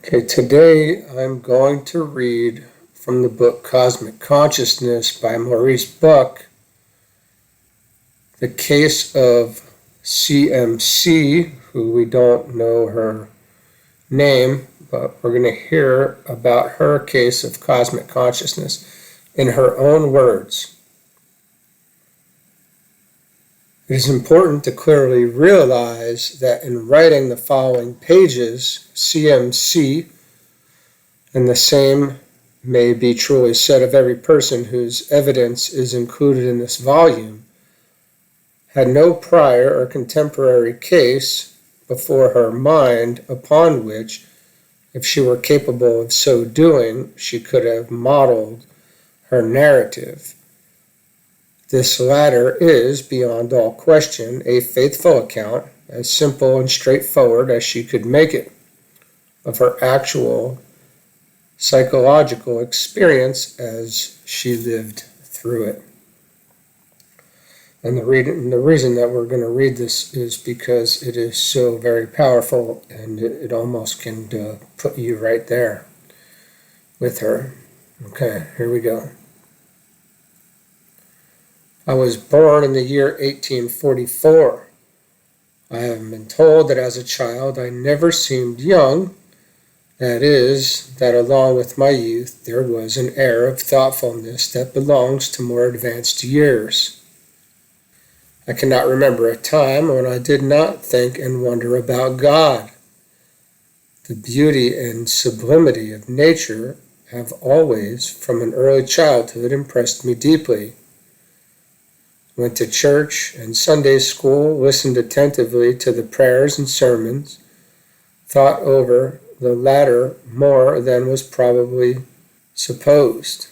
Okay, today I'm going to read from the book Cosmic Consciousness by Maurice Bucke, the case of C.M.C, who we don't know her name, but we're going to hear about her case of cosmic consciousness in her own words. It is important to clearly realize that in writing the following pages, C.M.C, and the same may be truly said of every person whose evidence is included in this volume, had no prior or contemporary case before her mind upon which, if she were capable of so doing, she could have modeled her narrative. This latter is, beyond all question, a faithful account, as simple and straightforward as she could make it, of her actual psychological experience as she lived through it. And the reason that we're going to read this is because it is so very powerful, and it almost can put you right there with her. Okay, here we go. I was born in the year 1844. I have been told that as a child I never seemed young. That is, that along with my youth there was an air of thoughtfulness that belongs to more advanced years. I cannot remember a time when I did not think and wonder about God. The beauty and sublimity of nature have always, from an early childhood, impressed me deeply. Went to church and Sunday school, listened attentively to the prayers and sermons, thought over the latter more than was probably supposed.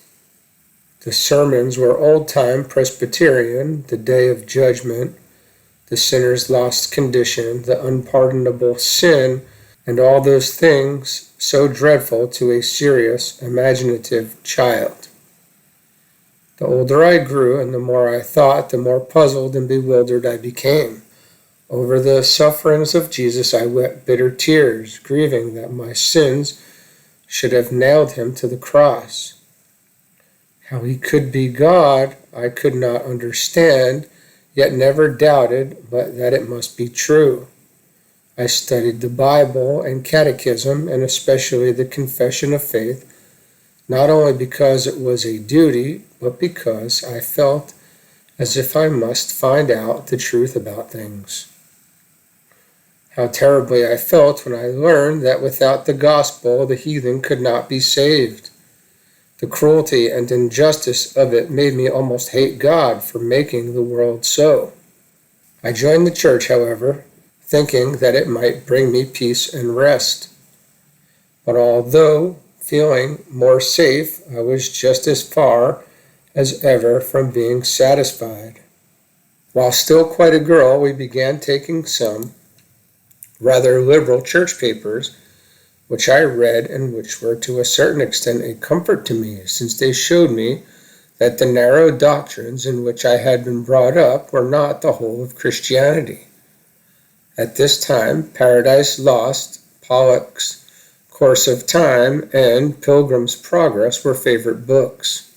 The sermons were old-time Presbyterian, the day of judgment, the sinner's lost condition, the unpardonable sin, and all those things so dreadful to a serious, imaginative child. The older I grew and the more I thought, the more puzzled and bewildered I became. Over the sufferings of Jesus I wept bitter tears, grieving that my sins should have nailed him to the cross. How he could be God I could not understand, yet never doubted but that it must be true. I studied the Bible and Catechism, and especially the Confession of Faith, not only because it was a duty, but because I felt as if I must find out the truth about things. How terribly I felt when I learned that without the gospel the heathen could not be saved. The cruelty and injustice of it made me almost hate God for making the world so. I joined the church, however, thinking that it might bring me peace and rest. But although feeling more safe, I was just as far as ever from being satisfied. While still quite a girl, we began taking some rather liberal church papers, which I read and which were to a certain extent a comfort to me, since they showed me that the narrow doctrines in which I had been brought up were not the whole of Christianity. At this time, Paradise Lost, Pollock's Course of Time, and Pilgrim's Progress were favorite books.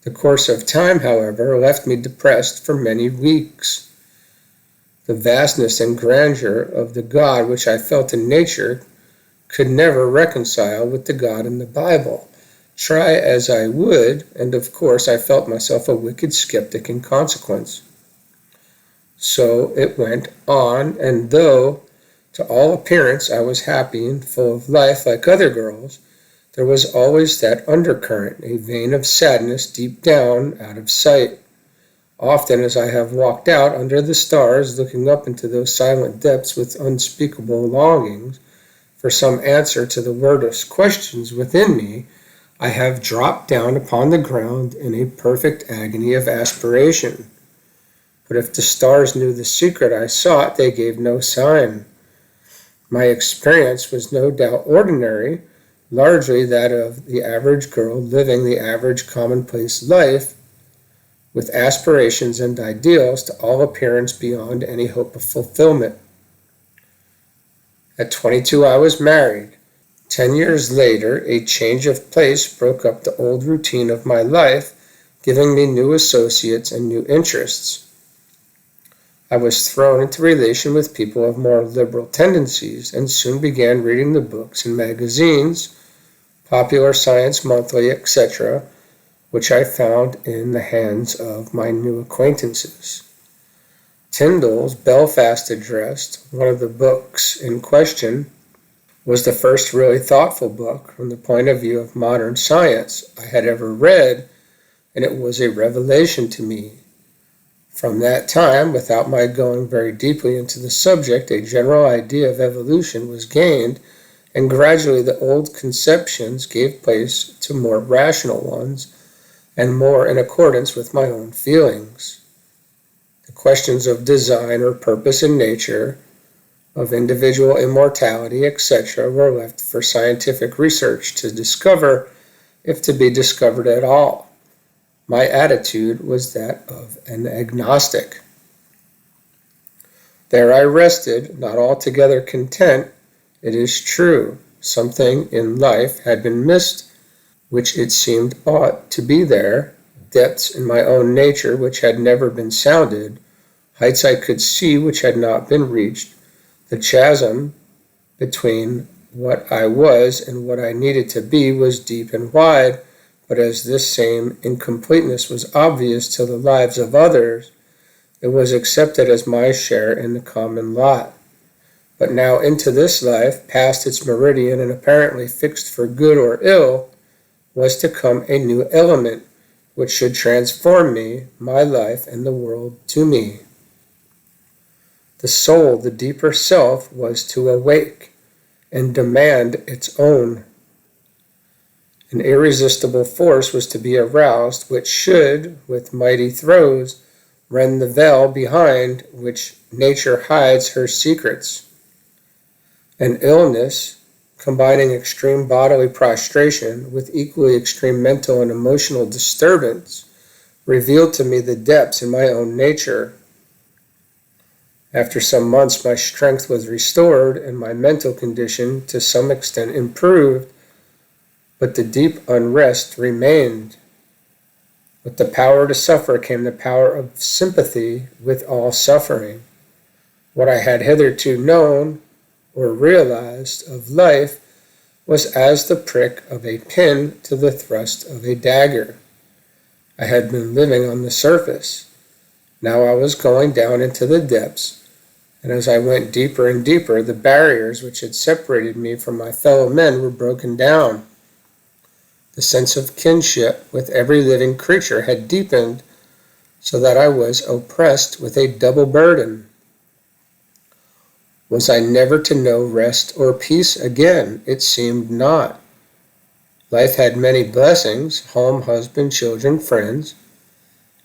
The Course of Time, however, left me depressed for many weeks. The vastness and grandeur of the God which I felt in nature could never reconcile with the God in the Bible, try as I would, and of course I felt myself a wicked skeptic in consequence. So it went on, and though to all appearance I was happy and full of life like other girls, there was always that undercurrent, a vein of sadness deep down, out of sight. Often as I have walked out under the stars, looking up into those silent depths with unspeakable longings for some answer to the wordless questions within me, I have dropped down upon the ground in a perfect agony of aspiration. But if the stars knew the secret I sought, they gave no sign. My experience was no doubt ordinary, largely that of the average girl living the average commonplace life, with aspirations and ideals to all appearance beyond any hope of fulfillment. At 22 I was married. 10 years later, a change of place broke up the old routine of my life, giving me new associates and new interests. I was thrown into relation with people of more liberal tendencies and soon began reading the books and magazines, Popular Science Monthly, etc., which I found in the hands of my new acquaintances. Tyndall's Belfast Address, one of the books in question, was the first really thoughtful book from the point of view of modern science I had ever read, and it was a revelation to me. From that time, without my going very deeply into the subject, a general idea of evolution was gained, and gradually the old conceptions gave place to more rational ones and more in accordance with my own feelings. The questions of design or purpose in nature, of individual immortality, etc., were left for scientific research to discover, if to be discovered at all. My attitude was that of an agnostic. There I rested, not altogether content. It is true, something in life had been missed which it seemed ought to be there, depths in my own nature which had never been sounded, heights I could see which had not been reached. The chasm between what I was and what I needed to be was deep and wide, but as this same incompleteness was obvious to the lives of others, it was accepted as my share in the common lot. But now into this life, past its meridian and apparently fixed for good or ill, was to come a new element which should transform me, my life, and the world to me. The soul, the deeper self, was to awake and demand its own. An irresistible force was to be aroused, which should, with mighty throes, rend the veil behind which nature hides her secrets. An illness, combining extreme bodily prostration with equally extreme mental and emotional disturbance, revealed to me the depths in my own nature. After some months, my strength was restored and my mental condition to some extent improved, but the deep unrest remained. With the power to suffer came the power of sympathy with all suffering. What I had hitherto known or realized of life was as the prick of a pin to the thrust of a dagger. I had been living on the surface. Now I was going down into the depths, and as I went deeper and deeper, the barriers which had separated me from my fellow men were broken down. The sense of kinship with every living creature had deepened, so that I was oppressed with a double burden. Was I never to know rest or peace again? It seemed not. Life had many blessings, home, husband, children, friends.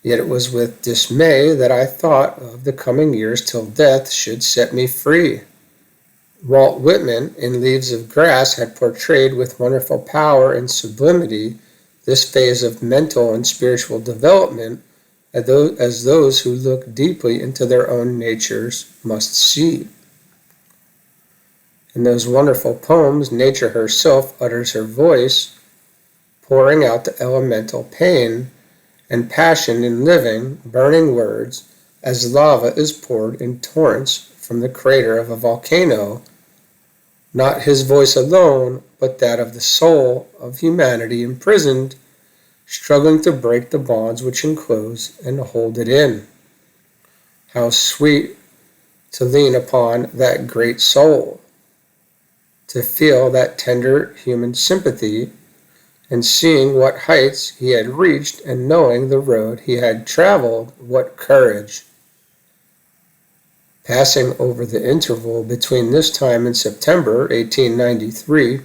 Yet it was with dismay that I thought of the coming years till death should set me free. Walt Whitman, in Leaves of Grass, had portrayed with wonderful power and sublimity this phase of mental and spiritual development as those who look deeply into their own natures must see. In those wonderful poems, nature herself utters her voice, pouring out the elemental pain and passion in living, burning words, as lava is poured in torrents from the crater of a volcano, not his voice alone, but that of the soul of humanity imprisoned, struggling to break the bonds which enclose and hold it in. How sweet to lean upon that great soul, to feel that tender human sympathy, and seeing what heights he had reached and knowing the road he had traveled, what courage. Passing over the interval between this time and September 1893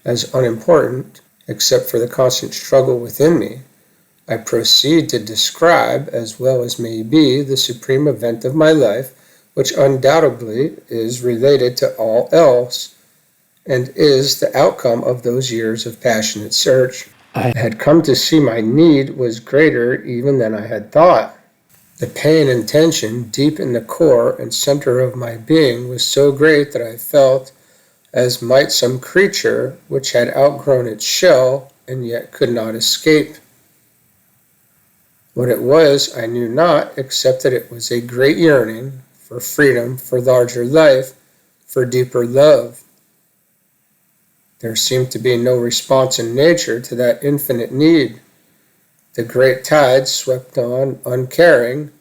as unimportant, except for the constant struggle within me, I proceed to describe, as well as may be, the supreme event of my life, which undoubtedly is related to all else, and is the outcome of those years of passionate search. I had come to see my need was greater even than I had thought. The pain and tension deep in the core and center of my being was so great that I felt as might some creature which had outgrown its shell and yet could not escape. What it was I knew not, except that it was a great yearning for freedom, for larger life, for deeper love. There seemed to be no response in nature to that infinite need. The great tide swept on, uncaring,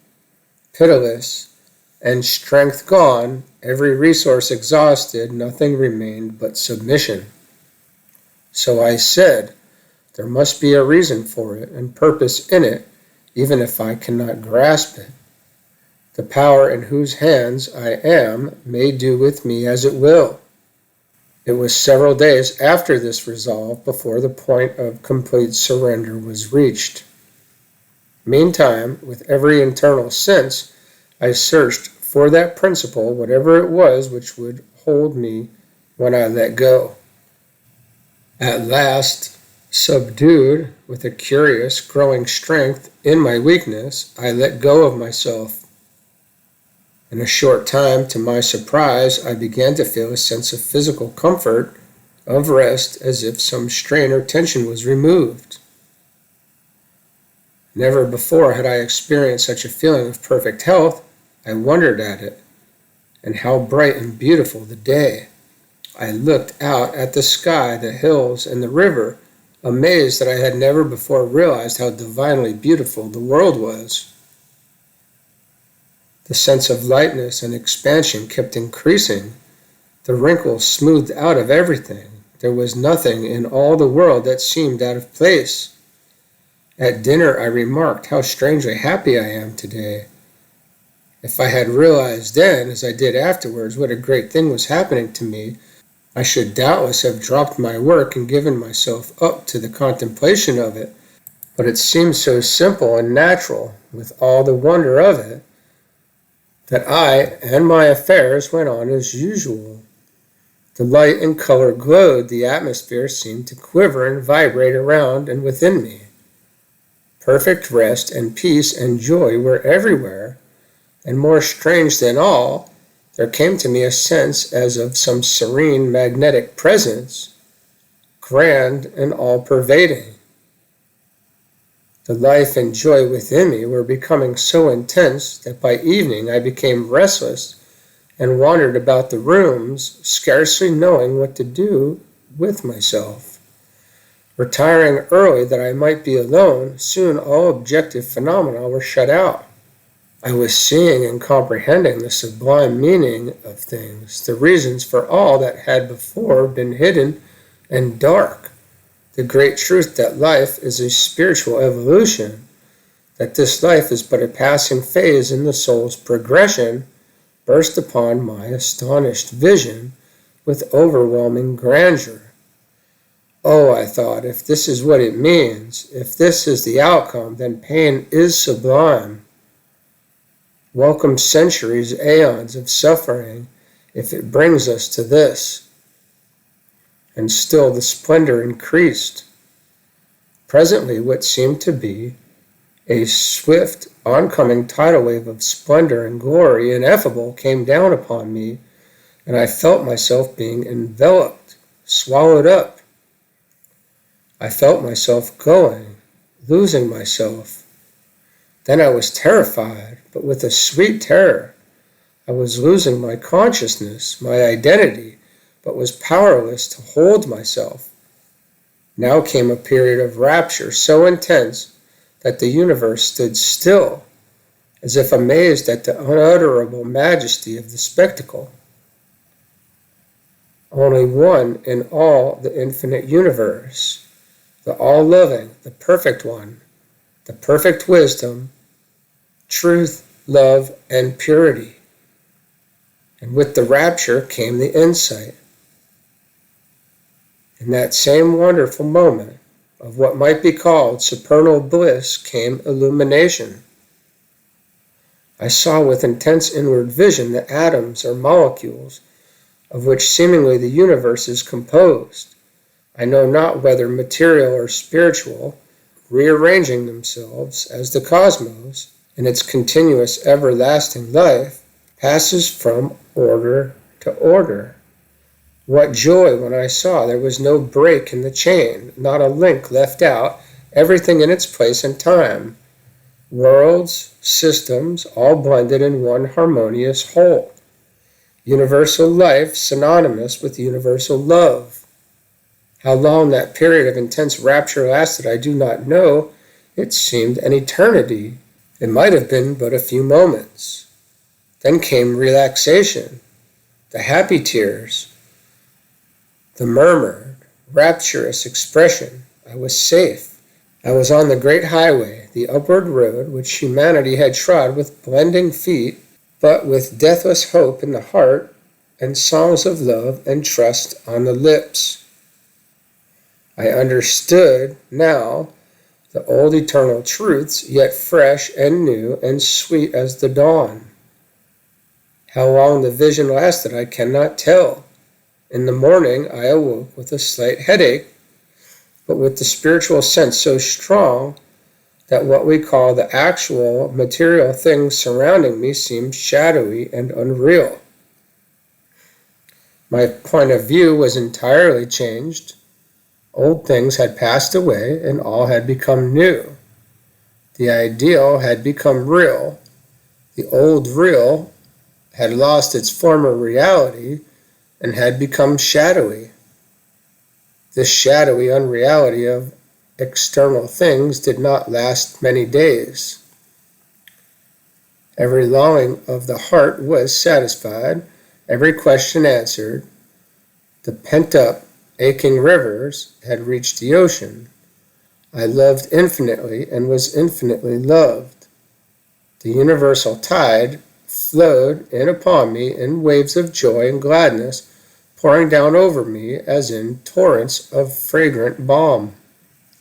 pitiless, and strength gone, every resource exhausted, nothing remained but submission. So I said, there must be a reason for it and purpose in it, even if I cannot grasp it. The power in whose hands I am may do with me as it will. It was several days after this resolve before the point of complete surrender was reached. Meantime, with every internal sense, I searched for that principle, whatever it was, which would hold me when I let go. At last, subdued with a curious, growing strength in my weakness, I let go of myself. In a short time, to my surprise, I began to feel a sense of physical comfort, of rest, as if some strain or tension was removed. Never before had I experienced such a feeling of perfect health. I wondered at it, and how bright and beautiful the day. I looked out at the sky, the hills, and the river, amazed that I had never before realized how divinely beautiful the world was. The sense of lightness and expansion kept increasing. The wrinkles smoothed out of everything. There was nothing in all the world that seemed out of place. At dinner I remarked how strangely happy I am today. If I had realized then, as I did afterwards, what a great thing was happening to me, I should doubtless have dropped my work and given myself up to the contemplation of it. But it seemed so simple and natural, with all the wonder of it, that I and my affairs went on as usual. The light and color glowed, the atmosphere seemed to quiver and vibrate around and within me. Perfect rest and peace and joy were everywhere, and more strange than all, there came to me a sense as of some serene magnetic presence, grand and all-pervading. The life and joy within me were becoming so intense that by evening I became restless and wandered about the rooms, scarcely knowing what to do with myself. Retiring early that I might be alone, soon all objective phenomena were shut out. I was seeing and comprehending the sublime meaning of things, the reasons for all that had before been hidden and dark, the great truth that life is a spiritual evolution, that this life is but a passing phase in the soul's progression, burst upon my astonished vision with overwhelming grandeur. Oh, I thought, if this is what it means, if this is the outcome, then pain is sublime. Welcome centuries, aeons of suffering, if it brings us to this. And still the splendor increased. Presently, what seemed to be a swift, oncoming tidal wave of splendor and glory ineffable came down upon me, and I felt myself being enveloped, swallowed up. I felt myself going, losing myself. Then I was terrified, but with a sweet terror. I was losing my consciousness, my identity, but was powerless to hold myself. Now came a period of rapture so intense that the universe stood still, as if amazed at the unutterable majesty of the spectacle. Only one in all the infinite universe, the all-loving, the perfect one, the perfect wisdom, truth, love, and purity. And with the rapture came the insight. In that same wonderful moment of what might be called supernal bliss came illumination. I saw with intense inward vision the atoms or molecules of which seemingly the universe is composed. I know not whether material or spiritual, rearranging themselves as the cosmos, in its continuous everlasting life, passes from order to order. What joy when I saw there was no break in the chain, not a link left out, everything in its place and time. Worlds, systems, all blended in one harmonious whole. Universal life synonymous with universal love. How long that period of intense rapture lasted I do not know. It seemed an eternity. It might have been but a few moments. Then came relaxation, the happy tears, the murmured, rapturous expression. I was safe. I was on the great highway, the upward road which humanity had trod with blending feet, but with deathless hope in the heart and songs of love and trust on the lips. I understood now the old eternal truths, yet fresh and new and sweet as the dawn. How long the vision lasted I cannot tell. In the morning I awoke with a slight headache, but with the spiritual sense so strong that what we call the actual material things surrounding me seemed shadowy and unreal. My point of view was entirely changed. Old things had passed away and all had become new. The ideal had become real. The old real had lost its former reality and had become shadowy. This shadowy unreality of external things did not last many days. Every longing of the heart was satisfied, every question answered. The pent-up, aching rivers had reached the ocean. I loved infinitely and was infinitely loved. The universal tide flowed in upon me in waves of joy and gladness, pouring down over me as in torrents of fragrant balm.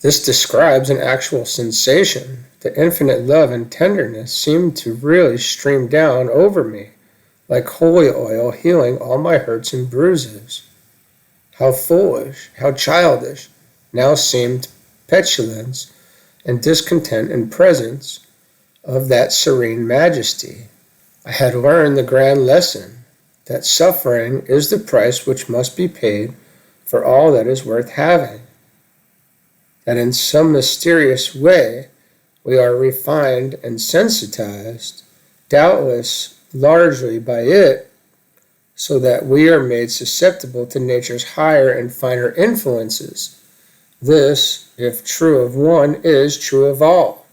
This describes an actual sensation. The infinite love and tenderness seemed to really stream down over me, like holy oil healing all my hurts and bruises. How foolish, how childish, now seemed petulance and discontent in presence of that serene majesty. I had learned the grand lesson that suffering is the price which must be paid for all that is worth having. That in some mysterious way we are refined and sensitized, doubtless largely by it, so that we are made susceptible to nature's higher and finer influences. This, if true of one, is true of all.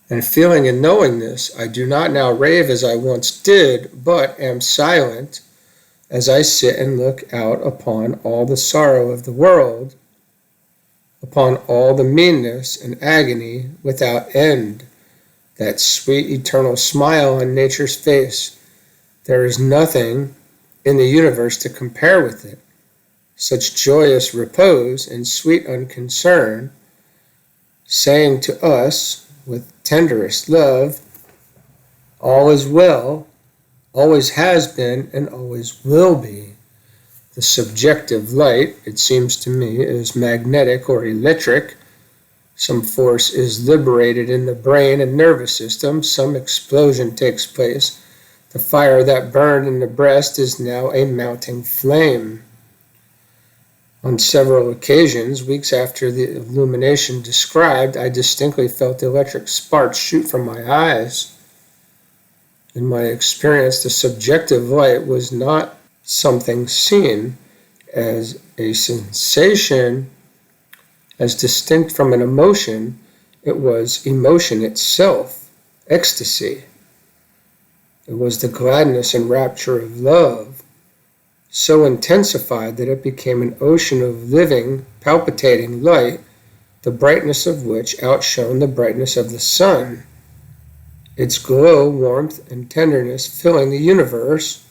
And feeling and knowing this, I do not now rave as I once did, but am silent as I sit and look out upon all the sorrow of the world, upon all the meanness and agony without end, that sweet eternal smile on nature's face. There is nothing in the universe to compare with it. Such joyous repose and sweet unconcern, saying to us with tenderest love, all is well, always has been, and always will be. The subjective light, it seems to me, is magnetic or electric. Some force is liberated in the brain and nervous system. Some explosion takes place. The fire that burned in the breast is now a mounting flame. On several occasions, weeks after the illumination described, I distinctly felt electric sparks shoot from my eyes. In my experience, the subjective light was not something seen as a sensation, as distinct from an emotion. It was emotion itself, ecstasy. It was the gladness and rapture of love, so intensified that it became an ocean of living, palpitating light, the brightness of which outshone the brightness of the sun, its glow, warmth, and tenderness filling the universe.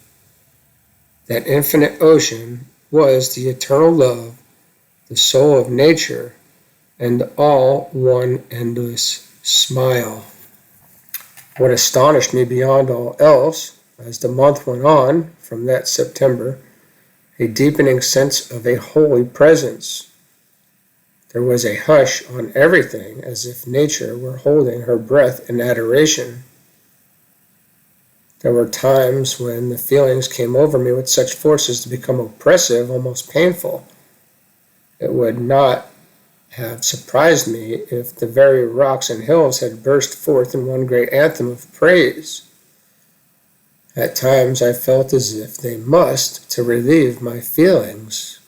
That infinite ocean was the eternal love, the soul of nature, and all one endless smile. What astonished me beyond all else, as the month went on from that September, a deepening sense of a holy presence. There was a hush on everything, as if nature were holding her breath in adoration. There were times when the feelings came over me with such force as to become oppressive, almost painful. It would not have surprised me if the very rocks and hills had burst forth in one great anthem of praise. At times I felt as if they must, to relieve my feelings.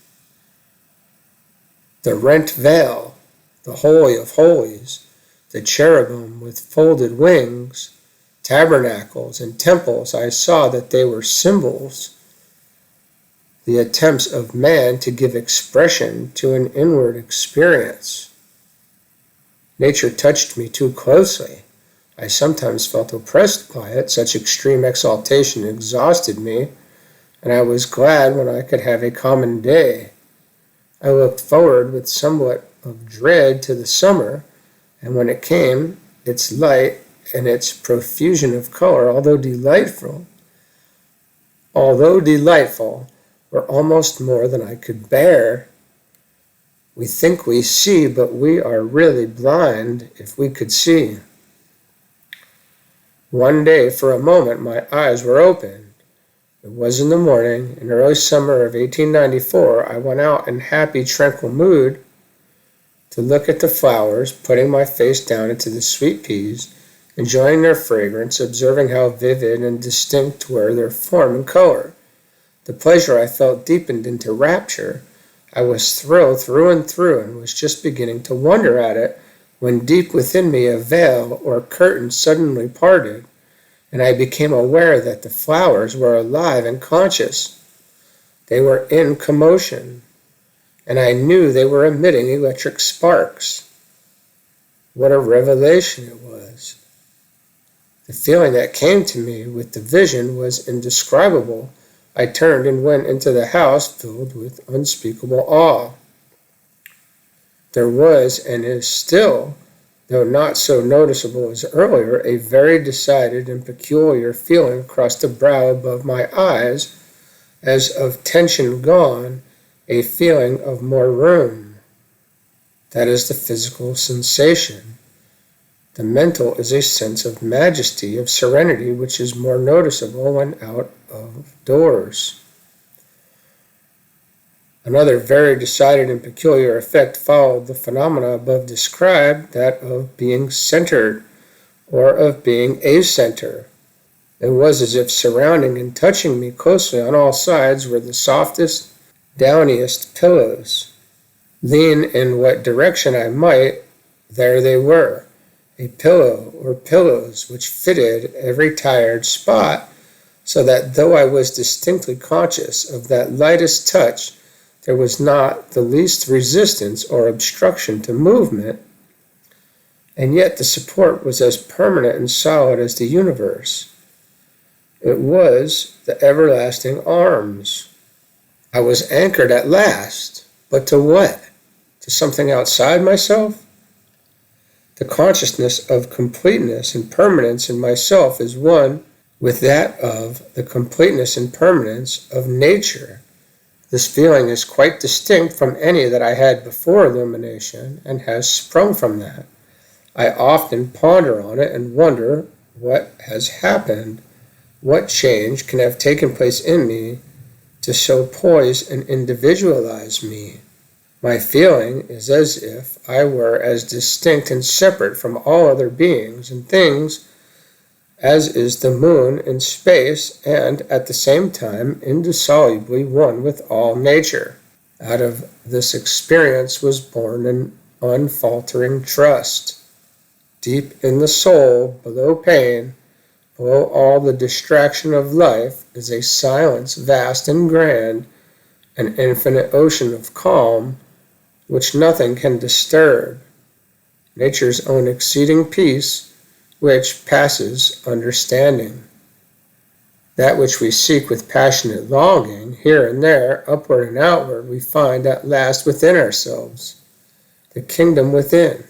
The rent veil, the Holy of Holies, the cherubim with folded wings, tabernacles and temples, I saw that they were symbols, the attempts of man to give expression to an inward experience. Nature touched me too closely. I sometimes felt oppressed by it. Such extreme exaltation exhausted me, and I was glad when I could have a common day. I looked forward with somewhat of dread to the summer, and when it came, its light and its profusion of color, although delightful, were almost more than I could bear. We think we see, but we are really blind if we could see. One day, for a moment, my eyes were opened. It was in the morning, in early summer of 1894. I went out in happy, tranquil mood to look at the flowers, putting my face down into the sweet peas, enjoying their fragrance, observing how vivid and distinct were their form and color. The pleasure I felt deepened into rapture. I was thrilled through and through, and was just beginning to wonder at it, when deep within me a veil or curtain suddenly parted, and I became aware that the flowers were alive and conscious. They were in commotion, and I knew they were emitting electric sparks. What a revelation it was! The feeling that came to me with the vision was indescribable. I turned and went into the house filled with unspeakable awe. There was, and is still, though not so noticeable as earlier, a very decided and peculiar feeling across the brow above my eyes, as of tension gone, a feeling of more room. That is the physical sensation. The mental is a sense of majesty, of serenity, which is more noticeable when out of doors. Another very decided and peculiar effect followed the phenomena above described, that of being centered, or of being a-center. It was as if surrounding and touching me closely on all sides were the softest, downiest pillows. Lean in what direction I might, there they were. A pillow or pillows which fitted every tired spot, so that though I was distinctly conscious of that lightest touch, there was not the least resistance or obstruction to movement, and yet the support was as permanent and solid as the universe. It was the everlasting arms. I was anchored at last, but to what? To something outside myself? The consciousness of completeness and permanence in myself is one with that of the completeness and permanence of nature. This feeling is quite distinct from any that I had before illumination, and has sprung from that. I often ponder on it and wonder what has happened, what change can have taken place in me to so poise and individualize me. My feeling is as if I were as distinct and separate from all other beings and things as is the moon in space, and at the same time indissolubly one with all nature. Out of this experience was born an unfaltering trust. Deep in the soul, below pain, below all the distraction of life, is a silence vast and grand, an infinite ocean of calm, which nothing can disturb, nature's own exceeding peace, which passes understanding. That which we seek with passionate longing, here and there, upward and outward, we find at last within ourselves. The kingdom within,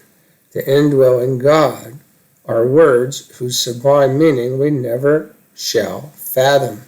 the indwelling God, are words whose sublime meaning we never shall fathom.